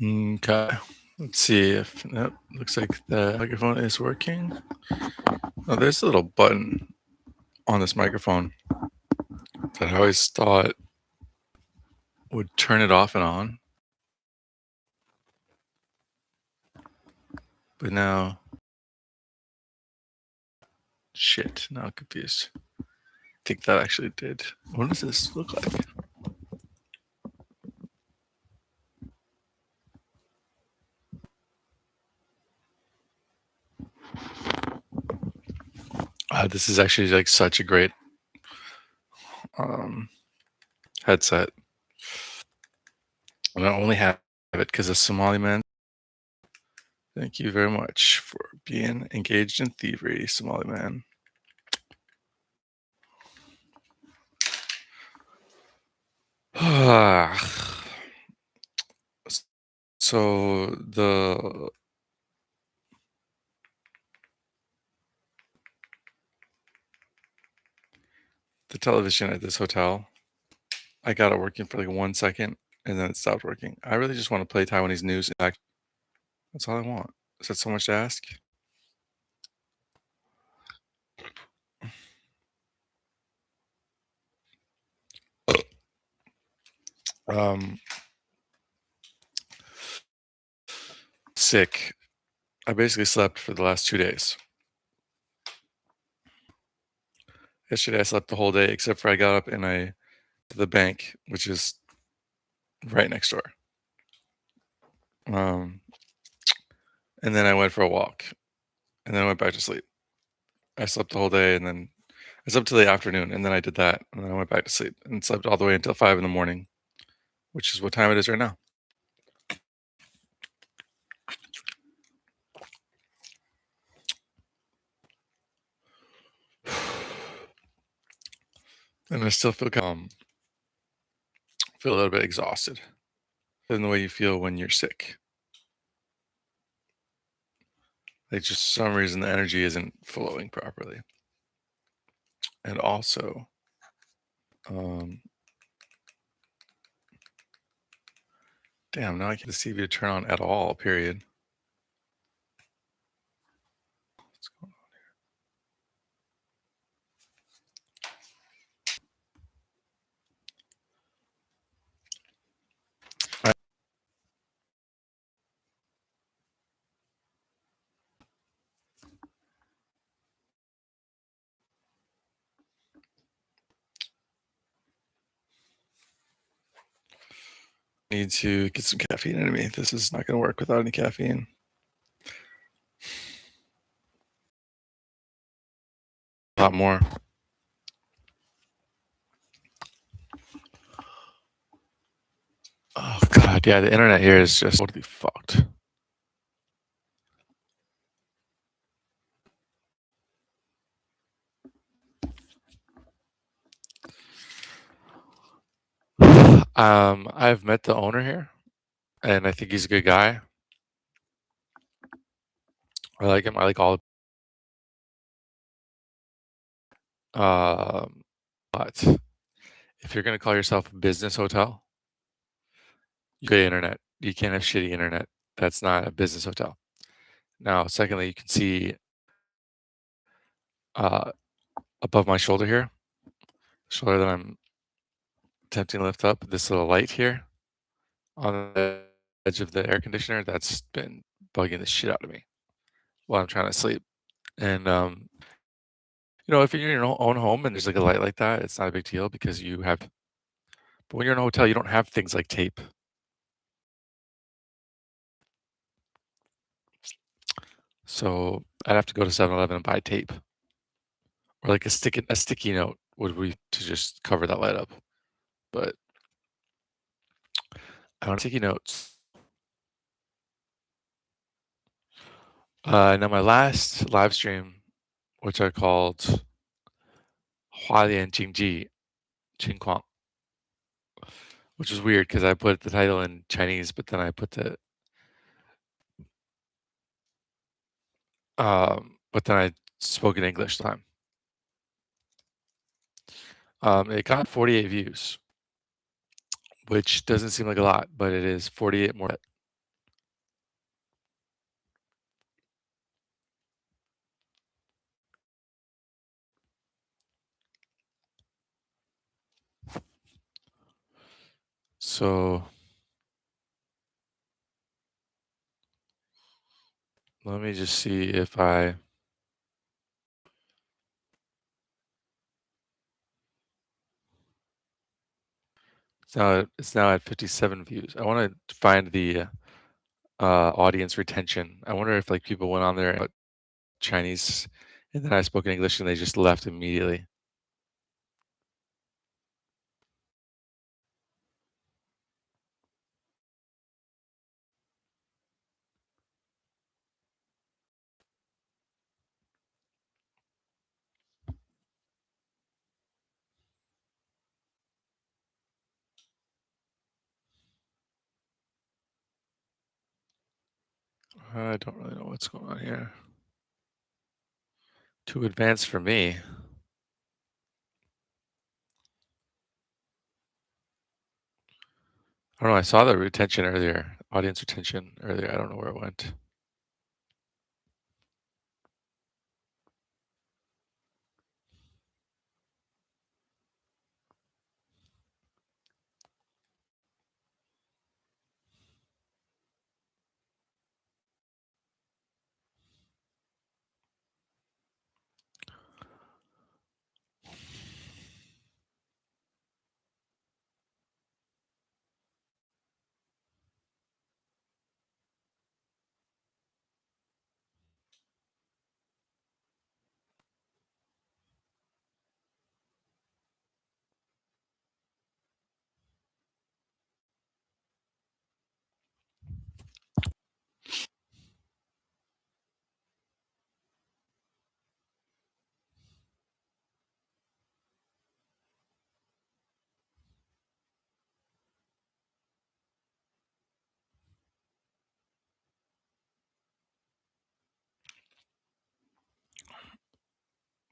Okay. Let's see if that looks like the microphone is working. Oh, there's a little button on this microphone that I always thought would turn it off and on. But now, shit, now I'm confused. I think that actually did. What does this look like? This is actually like such a great um, headset. And I only have it because of Somali man. Thank you very much for being engaged in thievery, Somali man. So the television at this hotel, I got it working for like 1 second and then it stopped working. I really just want to play Taiwanese news. That's all I want. Is that so much to ask? Um, Sick. I basically slept for the last 2 days. Yesterday I slept the whole day except for I got up and I to the bank, which is right next door. Um, and then I went for a walk, and then I went back to sleep. I slept the whole day, and then I slept till the afternoon, and then I did that, and then I went back to sleep and slept all the way until 5 in the morning, which is what time it is right now. And I still feel a little bit exhausted in the way you feel when you're sick. Like just for some reason the energy isn't flowing properly. And also, um, damn, now I can't see if you turn on at all, period. What's going on? I need to get some caffeine into me. This is not going to work without any caffeine. A lot more. Oh god, yeah, the internet here is just totally fucked. I've met the owner here, and I think he's a good guy. I like him. I like all. Um, but if you're gonna call yourself a business hotel, you get internet. You can't have shitty internet. That's not a business hotel. Now, secondly, you can see uh, above my shoulder here, shoulder that I'm attempting to lift up, this little light here on the edge of the air conditioner. That's been bugging the shit out of me while I'm trying to sleep. And if you're in your own home and there's like a light like that, it's not a big deal because you have. But when you're in a hotel, you don't have things like tape. So I'd have to go to 7-Eleven and buy tape, or like a sticky note would be to just cover that light up. But I want sticky notes. Now my last live stream, which I called Hualian Jingji Qingquang, which was weird because I put the title in Chinese, but then I put but then I spoke in English time. It got 48 views, which doesn't seem like a lot, but it is 48 more. So let me just see if I it's now at 57 views. I want to find the audience retention. I wonder if like people went on there and put Chinese and then I spoke in English and they just left immediately. I don't really know what's going on here. Too advanced for me. I don't know. I saw the retention earlier, audience retention earlier. I don't know where it went.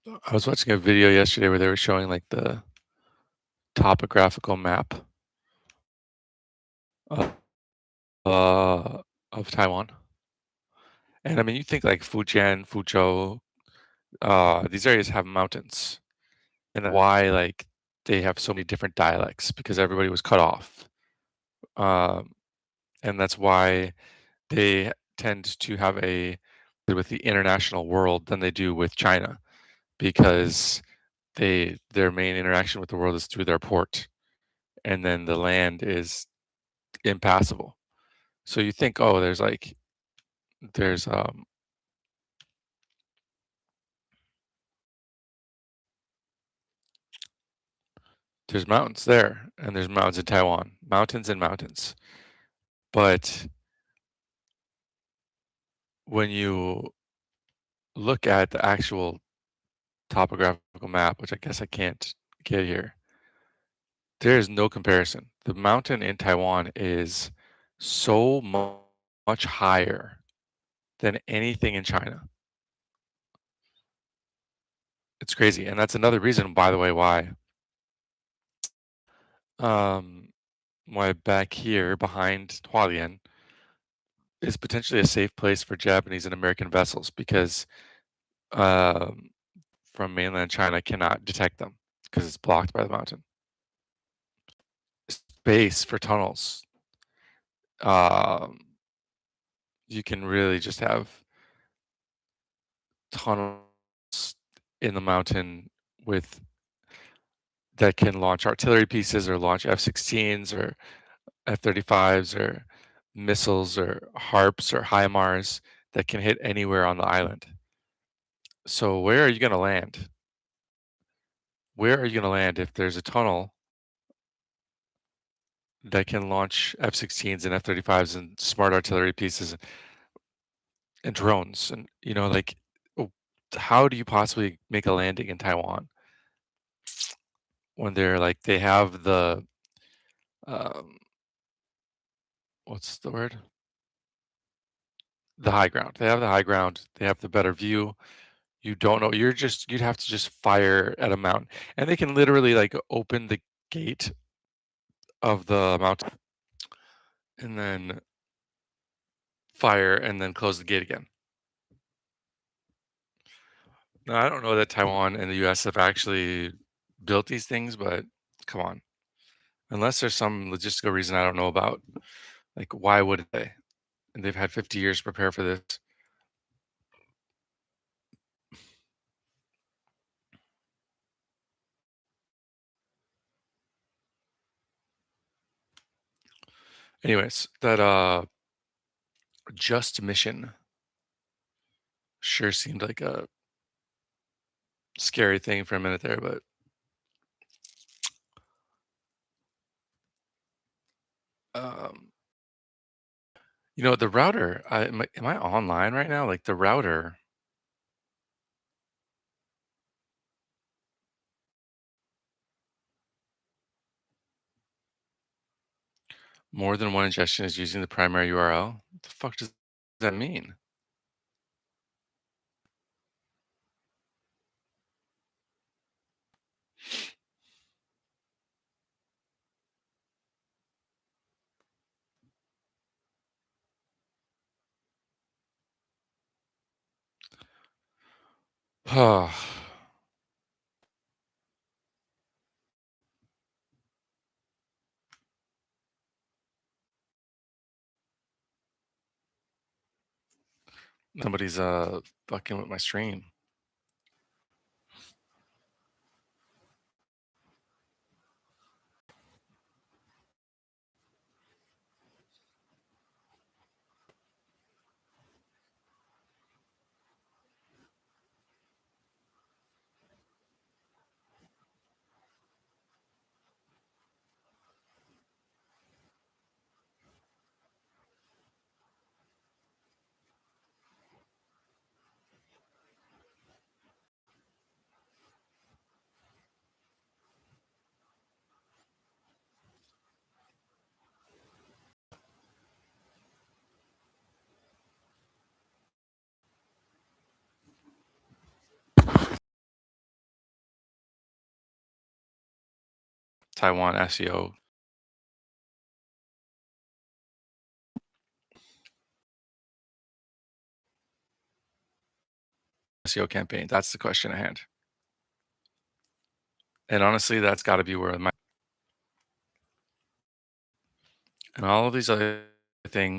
I was watching a video yesterday where they were showing like the topographical map of, of Taiwan. And I mean, you think like Fujian, Fuzhou, these areas have mountains, and why like they have so many different dialects because everybody was cut off, um, and that's why they tend to have a with the international world than they do with China because their main interaction with the world is through their port, and then the land is impassable. So you think, oh, there's there's mountains there, and there's mountains in Taiwan, mountains and mountains. But when you look at the actual topographical map, which I guess I can't get here, there is no comparison. The mountain in Taiwan is so much higher than anything in China. It's crazy, and that's another reason, by the way, um, why back here behind Hualien is potentially a safe place for Japanese and American vessels because um, from mainland China cannot detect them because it's blocked by the mountain. Space for tunnels. Um, you can really just have tunnels in the mountain with that can launch artillery pieces or launch F-16s or F-35s or missiles or harps or HIMARS that can hit anywhere on the island. So where are you going to land? Where are you going to land if there's a tunnel that can launch F-16s and F-35s and smart artillery pieces and drones? And like, oh, how do you possibly make a landing in Taiwan when they have um, what's the word? The high ground. They have the high ground. They have the better view. You don't know. You'd have to just fire at a mountain, and they can literally like open the gate of the mountain and then fire and then close the gate again. Now, I don't know that Taiwan and the US have actually built these things, but come on. Unless there's some logistical reason I don't know about. Like, why would they? And they've had 50 years to prepare for this. Anyways, that just mission sure seemed like a scary thing for a minute there, but um, the router. Am I online right now? Like the router, more than one ingestion is using the primary URL. What the fuck does that mean? Somebody's fucking with my stream. Taiwan SEO campaign. That's the question at hand. And honestly, that's got to be where my and all of these other things